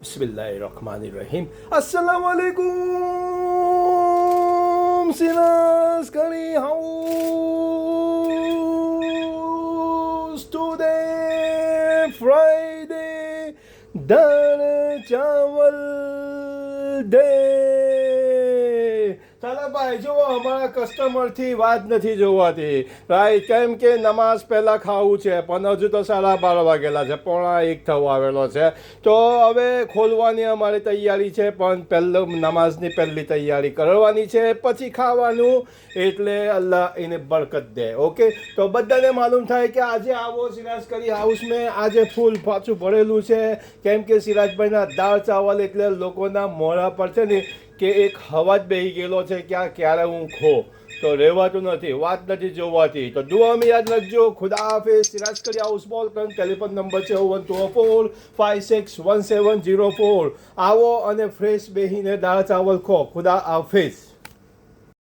Bismillahirrahmanirrahim. Assalamualaikum. Sinas Curry House. Today, Friday, Dal Chawal Day. ચાલો ભાઈ જુઓ અમારા કસ્ટમરથી વાત નથી જોવાતી રાઈટ કેમ કે નમાઝ પહેલાં ખાવું છે પણ હજુ તો 12:30 વાગેલા છે 1:45 થવા આવેલો છે તો હવે ખોલવાની અમારી તૈયારી છે પણ નમાઝની પહેલી તૈયારી કરવાની છે પછી ખાવાનું એટલે અલ્લાહ એને બરકત દે ઓકે તો બધાને માલુમ થાય કે આજે આવો સિરાજ કરી હાઉસ મેં આજે ફૂલ પાછું ભરેલું છે કેમ કે સિરાજભાઈના દાળ ચાવલ એટલે લોકોના મોઢા પર છે ને કે એક હવા જ બેસી ગયેલો છે ક્યારે હું ખો તો રહેવાતું નથી વાત નથી જોવાતી તો દુઆમાં યાદ રાખજો ખુદા હાફિઝ સિરાજ કરી હાઉસ બોલકન ટેલિફોન નંબર છે 01245617004 આવો અને ફ્રેશ બેહીને દાળ ચાવલ ખો ખુદા હાફિઝ